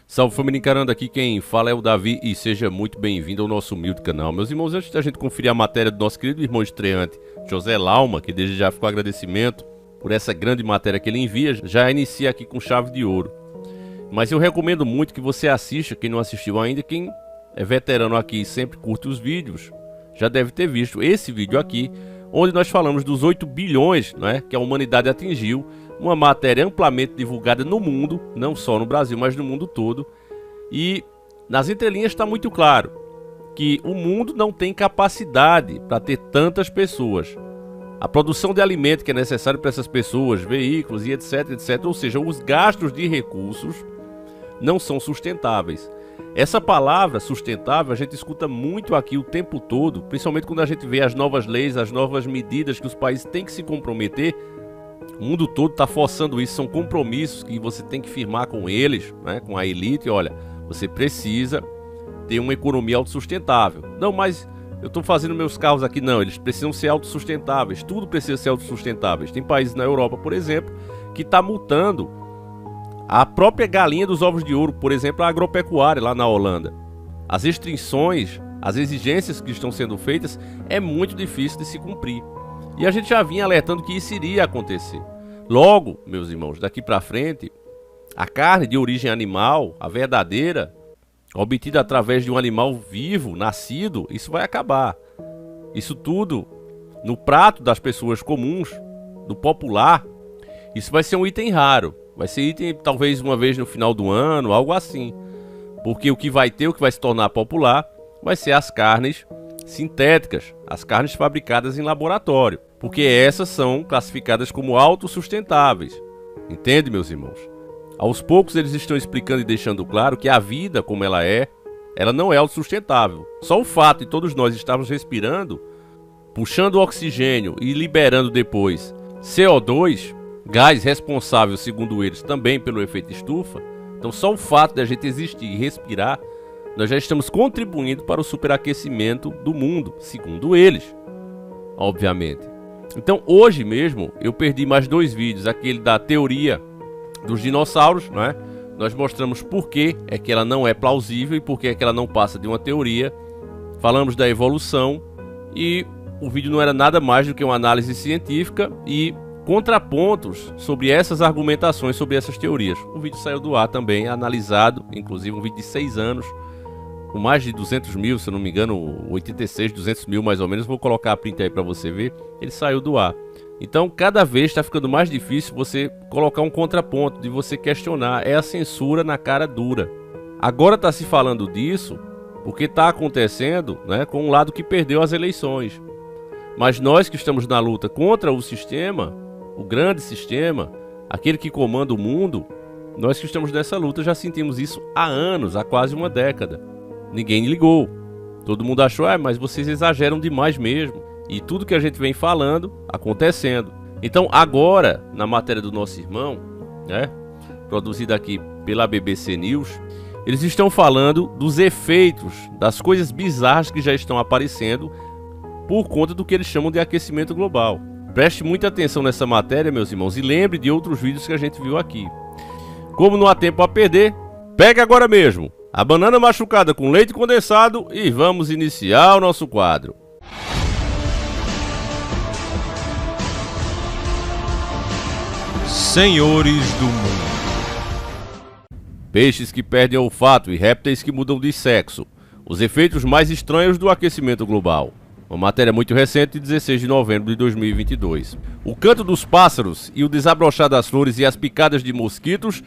Salve família encarando, aqui quem fala é o Davi e seja muito bem-vindo ao nosso humilde canal. Meus irmãos, antes da gente conferir a matéria do nosso querido irmão estreante José Lauma, que desde já ficou agradecimento por essa grande matéria que ele envia, já inicia aqui com chave de ouro. Mas eu recomendo muito que você assista, quem não assistiu ainda, quem é veterano aqui e sempre curte os vídeos, já deve ter visto esse vídeo aqui, onde nós falamos dos 8 bilhões, que a humanidade atingiu, uma matéria amplamente divulgada no mundo, não só no Brasil, mas no mundo todo. E nas entrelinhas está muito claro que o mundo não tem capacidade para ter tantas pessoas. A produção de alimento que é necessário para essas pessoas, veículos e etc, etc, ou seja, os gastos de recursos não são sustentáveis. Essa palavra sustentável a gente escuta muito aqui o tempo todo, principalmente quando a gente vê as novas leis, as novas medidas que os países têm que se comprometer. O mundo todo está forçando isso, são compromissos que você tem que firmar com eles, com a elite. Olha, você precisa ter uma economia autossustentável. Não, mas eu estou fazendo meus carros aqui. Não, eles precisam ser autossustentáveis, tudo precisa ser autossustentáveis. Tem países na Europa, por exemplo, que está multando a própria galinha dos ovos de ouro, por exemplo, a agropecuária lá na Holanda. As restrições, as exigências que estão sendo feitas é muito difícil de se cumprir. E a gente já vinha alertando que isso iria acontecer. Logo, meus irmãos, daqui para frente, a carne de origem animal, a verdadeira, obtida através de um animal vivo, nascido, isso vai acabar. Isso tudo, no prato das pessoas comuns, do popular, isso vai ser um item raro. Vai ser item talvez uma vez no final do ano, algo assim. Porque o que vai ter, o que vai se tornar popular, vai ser as carnes sintéticas, as carnes fabricadas em laboratório, porque essas são classificadas como autossustentáveis. Entende, meus irmãos? Aos poucos eles estão explicando e deixando claro que a vida como ela não é autossustentável. Só o fato de todos nós estarmos respirando, puxando oxigênio e liberando depois CO2, gás responsável, segundo eles, também pelo efeito estufa. Então só o fato de a gente existir e respirar, nós já estamos contribuindo para o superaquecimento do mundo, segundo eles, obviamente. Então hoje mesmo eu perdi mais 2 vídeos, aquele da teoria dos dinossauros, Nós mostramos por que é que ela não é plausível e por que é que ela não passa de uma teoria. Falamos da evolução e o vídeo não era nada mais do que uma análise científica e contrapontos sobre essas argumentações, sobre essas teorias. O vídeo saiu do ar também, analisado, inclusive um vídeo de 6 anos, com mais de 200 mil, se eu não me engano, 86, 200 mil mais ou menos. Vou colocar a print aí para você ver. Ele saiu do ar. Então, cada vez está ficando mais difícil você colocar um contraponto, de você questionar. É a censura na cara dura. Agora está se falando disso porque está acontecendo com um lado que perdeu as eleições. Mas nós que estamos na luta contra o sistema, o grande sistema, aquele que comanda o mundo, nós que estamos nessa luta já sentimos isso há anos, há quase uma década. Ninguém ligou. Todo mundo achou, mas vocês exageram demais mesmo. E tudo que a gente vem falando, acontecendo. Então agora, na matéria do nosso irmão, produzida aqui pela BBC News, eles estão falando dos efeitos, das coisas bizarras que já estão aparecendo por conta do que eles chamam de aquecimento global. Preste muita atenção nessa matéria, meus irmãos, e lembre de outros vídeos que a gente viu aqui. Como não há tempo a perder, pega agora mesmo a banana machucada com leite condensado e vamos iniciar o nosso quadro. Senhores do mundo. Peixes que perdem olfato e répteis que mudam de sexo. Os efeitos mais estranhos do aquecimento global. Uma matéria muito recente de 16 de novembro de 2022. O canto dos pássaros e o desabrochar das flores e as picadas de mosquitos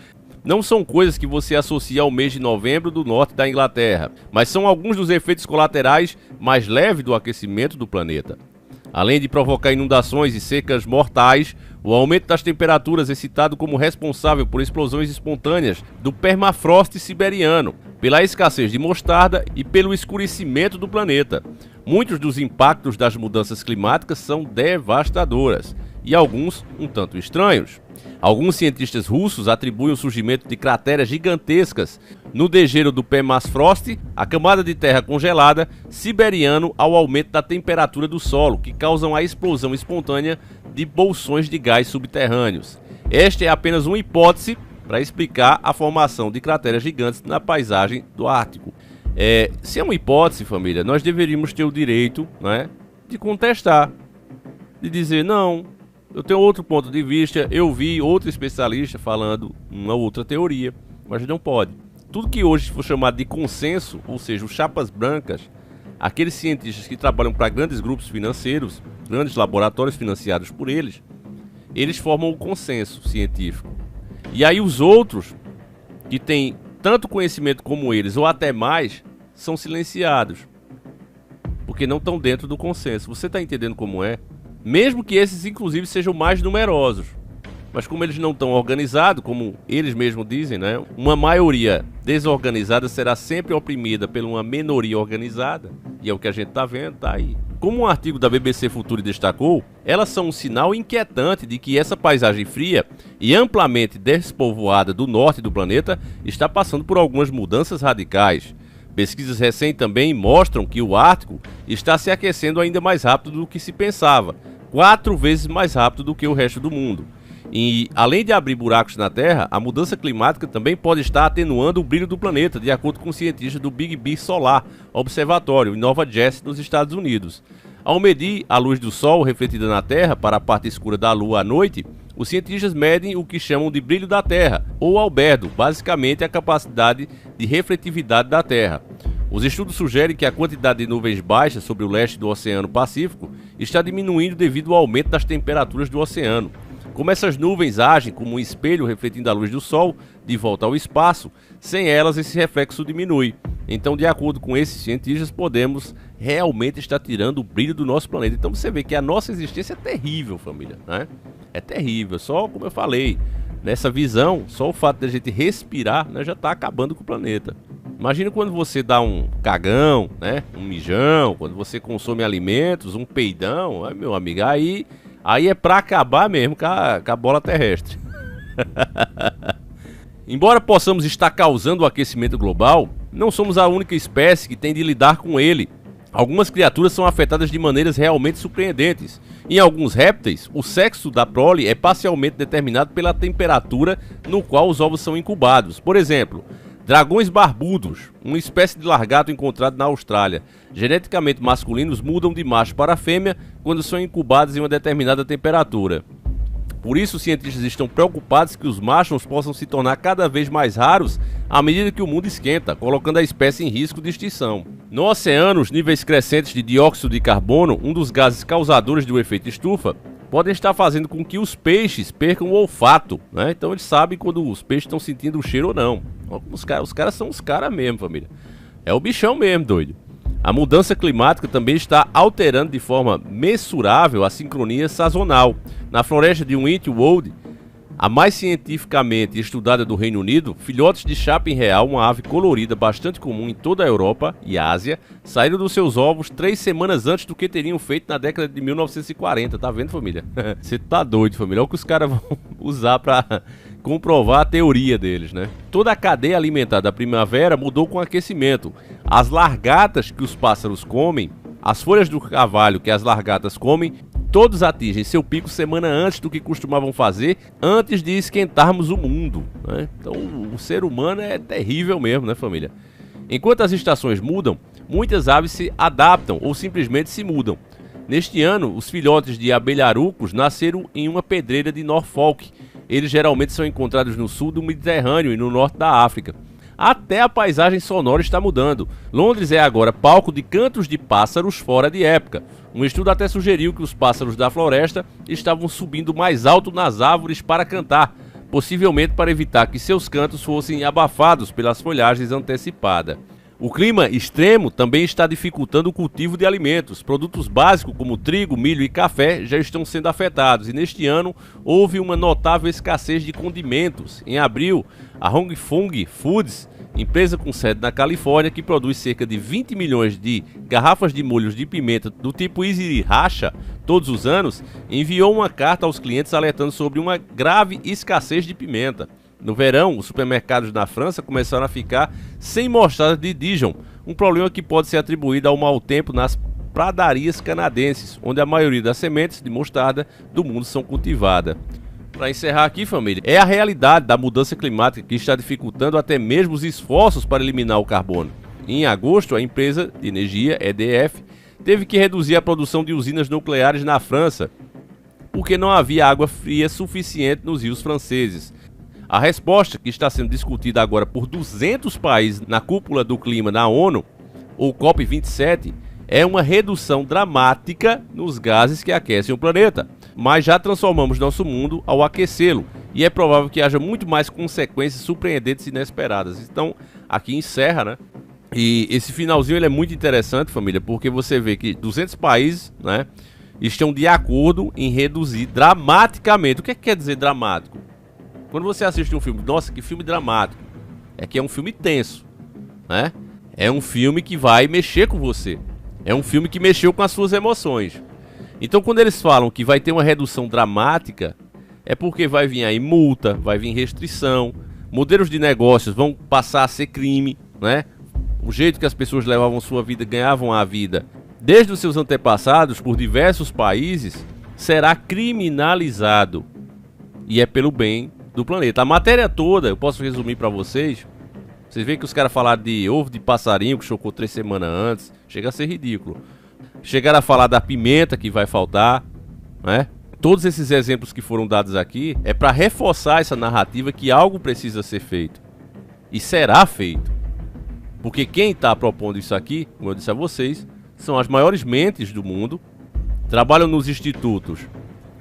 não são coisas que você associa ao mês de novembro do norte da Inglaterra, mas são alguns dos efeitos colaterais mais leves do aquecimento do planeta. Além de provocar inundações e secas mortais, o aumento das temperaturas é citado como responsável por explosões espontâneas do permafrost siberiano, pela escassez de mostarda e pelo escurecimento do planeta. Muitos dos impactos das mudanças climáticas são devastadoras e alguns um tanto estranhos. Alguns cientistas russos atribuem o surgimento de crateras gigantescas no degelo do permafrost, a camada de terra congelada, siberiano, ao aumento da temperatura do solo, que causam a explosão espontânea de bolsões de gás subterrâneos. Esta é apenas uma hipótese para explicar a formação de crateras gigantes na paisagem do Ártico. Se é uma hipótese, família, nós deveríamos ter o direito, né, de contestar, de dizer, não, eu tenho outro ponto de vista, eu vi outro especialista falando uma outra teoria, mas não pode. Tudo que hoje for chamado de consenso, ou seja, os chapas brancas, aqueles cientistas que trabalham para grandes grupos financeiros, grandes laboratórios financiados por eles, eles formam o consenso científico. E aí os outros, que têm tanto conhecimento como eles, ou até mais, são silenciados, porque não estão dentro do consenso. Você está entendendo como é? Mesmo que esses, inclusive, sejam mais numerosos. Mas como eles não estão organizados, como eles mesmos dizem, né? Uma maioria desorganizada será sempre oprimida por uma minoria organizada. E é o que a gente está vendo, tá aí. Como um artigo da BBC Future destacou, elas são um sinal inquietante de que essa paisagem fria e amplamente despovoada do norte do planeta está passando por algumas mudanças radicais. Pesquisas recentes também mostram que o Ártico está se aquecendo ainda mais rápido do que se pensava, 4 vezes mais rápido do que o resto do mundo. E, além de abrir buracos na Terra, a mudança climática também pode estar atenuando o brilho do planeta, de acordo com cientistas do Big Bear Solar Observatório, em Nova Jersey, nos Estados Unidos. Ao medir a luz do Sol refletida na Terra para a parte escura da Lua à noite, os cientistas medem o que chamam de brilho da Terra, ou albedo, basicamente a capacidade de refletividade da Terra. Os estudos sugerem que a quantidade de nuvens baixas sobre o leste do Oceano Pacífico está diminuindo devido ao aumento das temperaturas do oceano. Como essas nuvens agem como um espelho refletindo a luz do Sol de volta ao espaço, sem elas esse reflexo diminui. Então, de acordo com esses cientistas, podemos realmente estar tirando o brilho do nosso planeta. Então você vê que a nossa existência é terrível, família, né? É terrível, só como eu falei, nessa visão, só o fato de a gente respirar, né, já está acabando com o planeta. Imagina quando você dá um cagão, né, um mijão, quando você consome alimentos, um peidão, meu amigo, aí é pra acabar mesmo com a bola terrestre. Embora possamos estar causando o aquecimento global, não somos a única espécie que tem de lidar com ele. Algumas criaturas são afetadas de maneiras realmente surpreendentes. Em alguns répteis, o sexo da prole é parcialmente determinado pela temperatura no qual os ovos são incubados. Por exemplo, dragões barbudos, uma espécie de lagarto encontrado na Austrália, geneticamente masculinos, mudam de macho para fêmea quando são incubados em uma determinada temperatura. Por isso, os cientistas estão preocupados que os machos possam se tornar cada vez mais raros à medida que o mundo esquenta, colocando a espécie em risco de extinção. No oceano, os níveis crescentes de dióxido de carbono, um dos gases causadores do efeito estufa, podem estar fazendo com que os peixes percam o olfato, né? Então eles sabem quando os peixes estão sentindo o cheiro ou não. Os caras são os caras mesmo, família. É o bichão mesmo, doido. A mudança climática também está alterando de forma mensurável a sincronia sazonal. Na floresta de Wentworth, a mais cientificamente estudada do Reino Unido, filhotes de chapim real, uma ave colorida bastante comum em toda a Europa e Ásia, saíram dos seus ovos 3 semanas antes do que teriam feito na década de 1940. Tá vendo, família? Você tá doido, família. Olha o que os caras vão usar para comprovar a teoria deles, né? Toda a cadeia alimentar da primavera mudou com o aquecimento. As largatas que os pássaros comem, as folhas do carvalho que as largatas comem, todos atingem seu pico semana antes do que costumavam fazer, antes de esquentarmos o mundo, né? Então o ser humano é terrível mesmo, né, família? Enquanto as estações mudam, muitas aves se adaptam ou simplesmente se mudam. Neste ano, os filhotes de abelharucos nasceram em uma pedreira de Norfolk. Eles geralmente são encontrados no sul do Mediterrâneo e no norte da África. Até a paisagem sonora está mudando. Londres é agora palco de cantos de pássaros fora de época. Um estudo até sugeriu que os pássaros da floresta estavam subindo mais alto nas árvores para cantar, possivelmente para evitar que seus cantos fossem abafados pelas folhagens antecipadas. O clima extremo também está dificultando o cultivo de alimentos. Produtos básicos como trigo, milho e café já estão sendo afetados e neste ano houve uma notável escassez de condimentos. Em abril, a Hong Fong Foods, empresa com sede na Califórnia que produz cerca de 20 milhões de garrafas de molhos de pimenta do tipo Sriracha todos os anos, enviou uma carta aos clientes alertando sobre uma grave escassez de pimenta. No verão, os supermercados na França começaram a ficar sem mostarda de Dijon, um problema que pode ser atribuído ao mau tempo nas pradarias canadenses, onde a maioria das sementes de mostarda do mundo são cultivadas. Para encerrar aqui, família, é a realidade da mudança climática que está dificultando até mesmo os esforços para eliminar o carbono. Em agosto, a empresa de energia, EDF, teve que reduzir a produção de usinas nucleares na França, porque não havia água fria suficiente nos rios franceses. A resposta, que está sendo discutida agora por 200 países na cúpula do clima na ONU, ou COP27, é uma redução dramática nos gases que aquecem o planeta. Mas já transformamos nosso mundo ao aquecê-lo, e é provável que haja muito mais consequências surpreendentes e inesperadas. Então, aqui encerra, né? E esse finalzinho ele é muito interessante, família, porque você vê que 200 países, né, estão de acordo em reduzir dramaticamente. O que quer dizer dramático? Quando você assiste um filme, nossa, que filme dramático, é que é um filme tenso, né? É um filme que vai mexer com você. É um filme que mexeu com as suas emoções. Então, quando eles falam que vai ter uma redução dramática, é porque vai vir aí multa, vai vir restrição, modelos de negócios vão passar a ser crime, né? O jeito que as pessoas levavam sua vida, ganhavam a vida, desde os seus antepassados, por diversos países, será criminalizado. E é pelo bem do planeta. A matéria toda, eu posso resumir para vocês. Vocês veem que os caras falaram de ovo de passarinho que chocou 3 semanas antes. Chega a ser ridículo. Chegaram a falar da pimenta que vai faltar, né? Todos esses exemplos que foram dados aqui é para reforçar essa narrativa que algo precisa ser feito. E será feito. Porque quem está propondo isso aqui, como eu disse a vocês, são as maiores mentes do mundo, trabalham nos institutos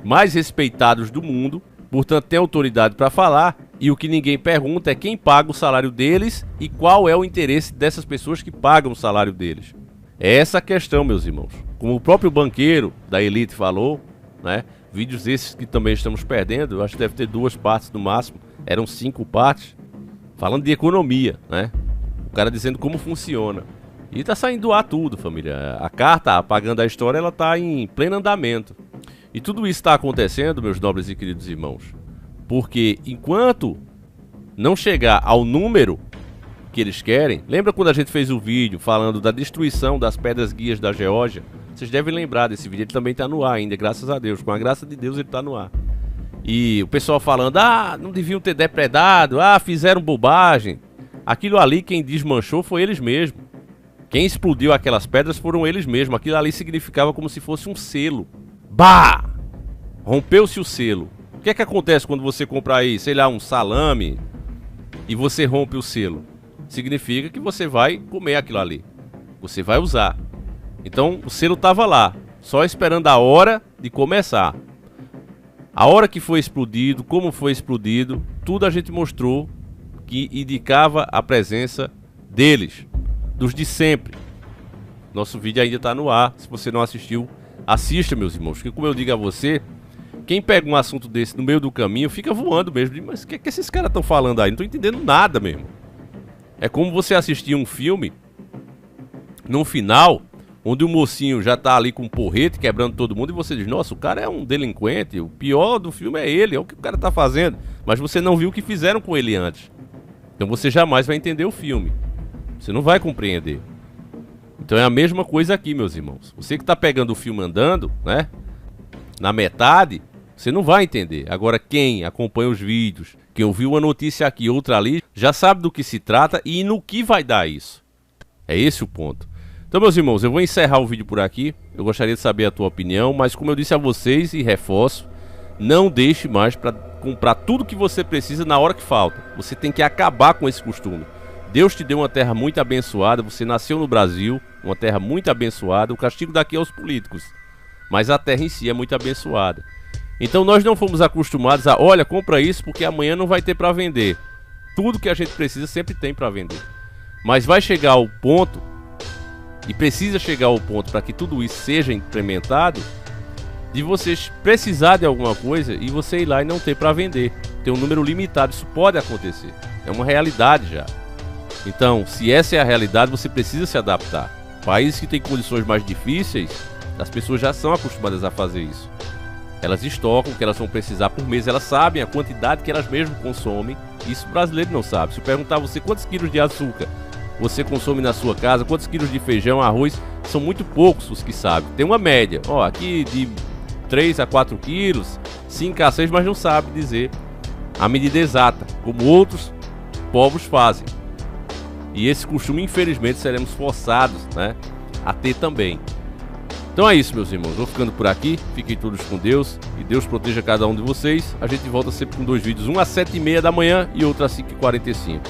mais respeitados do mundo, portanto tem autoridade para falar, e o que ninguém pergunta é quem paga o salário deles e qual é o interesse dessas pessoas que pagam o salário deles. É essa a questão, meus irmãos. Como o próprio banqueiro da elite falou, né? Vídeos esses que também estamos perdendo, eu acho que deve ter 2 partes no máximo, eram 5 partes, falando de economia, né? O cara dizendo como funciona. E tá saindo do ar tudo, família. A carta apagando a história, ela tá em pleno andamento. E tudo isso está acontecendo, meus nobres e queridos irmãos, porque enquanto não chegar ao número que eles querem... Lembra quando a gente fez o vídeo falando da destruição das pedras guias da Geórgia? Vocês devem lembrar desse vídeo, ele também está no ar ainda, graças a Deus. Com a graça de Deus ele está no ar. E o pessoal falando, não deviam ter depredado, fizeram bobagem. Aquilo ali quem desmanchou foi eles mesmos. Quem explodiu aquelas pedras foram eles mesmos. Aquilo ali significava como se fosse um selo. Bah! Rompeu-se o selo. O que é que acontece quando você compra aí, sei lá, um salame e você rompe o selo? Significa que você vai comer aquilo ali. Você vai usar. Então o selo estava lá, só esperando a hora de começar. A hora que foi explodido, como foi explodido, tudo a gente mostrou que indicava a presença deles, dos de sempre. Nosso vídeo ainda está no ar. Se você não assistiu, assista, meus irmãos. Porque como eu digo a você, quem pega um assunto desse no meio do caminho fica voando mesmo. Mas o que é que esses caras estão falando aí? Não estou entendendo nada mesmo. É como você assistir um filme, no final, onde o mocinho já tá ali com um porrete quebrando todo mundo, e você diz, nossa, o cara é um delinquente, o pior do filme é ele, é o que o cara tá fazendo. Mas você não viu o que fizeram com ele antes. Então você jamais vai entender o filme. Você não vai compreender. Então é a mesma coisa aqui, meus irmãos. Você que tá pegando o filme andando, né, na metade, você não vai entender. Agora quem acompanha os vídeos, quem ouviu uma notícia aqui, outra ali, já sabe do que se trata e no que vai dar isso. É esse o ponto. Então, meus irmãos, eu vou encerrar o vídeo por aqui. Eu gostaria de saber a tua opinião, mas como eu disse a vocês e reforço, não deixe mais para comprar tudo que você precisa na hora que falta. Você tem que acabar com esse costume. Deus te deu uma terra muito abençoada, você nasceu no Brasil, uma terra muito abençoada. O castigo daqui é aos políticos, mas a terra em si é muito abençoada. Então nós não fomos acostumados a, olha, compra isso porque amanhã não vai ter para vender. Tudo que a gente precisa sempre tem para vender. Mas vai chegar ao ponto, e precisa chegar ao ponto para que tudo isso seja implementado, de vocês precisar de alguma coisa e você ir lá e não ter para vender. Tem um número limitado, isso pode acontecer. É uma realidade já. Então, se essa é a realidade, você precisa se adaptar. Países que têm condições mais difíceis, as pessoas já são acostumadas a fazer isso. Elas estocam o que elas vão precisar por mês, elas sabem a quantidade que elas mesmas consomem. Isso o brasileiro não sabe. Se eu perguntar a você quantos quilos de açúcar você consome na sua casa, quantos quilos de feijão, arroz, são muito poucos os que sabem. Tem uma média. Ó, aqui de 3 a 4 quilos, 5 a 6, mas não sabe dizer a medida exata, como outros povos fazem. E esse costume, infelizmente, seremos forçados, né, a ter também. Então é isso, meus irmãos. Vou ficando por aqui. Fiquem todos com Deus. E Deus proteja cada um de vocês. A gente volta sempre com 2 vídeos. Um às 7h30 da manhã e outro às 5h45.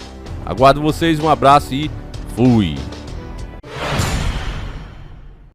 Aguardo vocês. Um abraço e fui!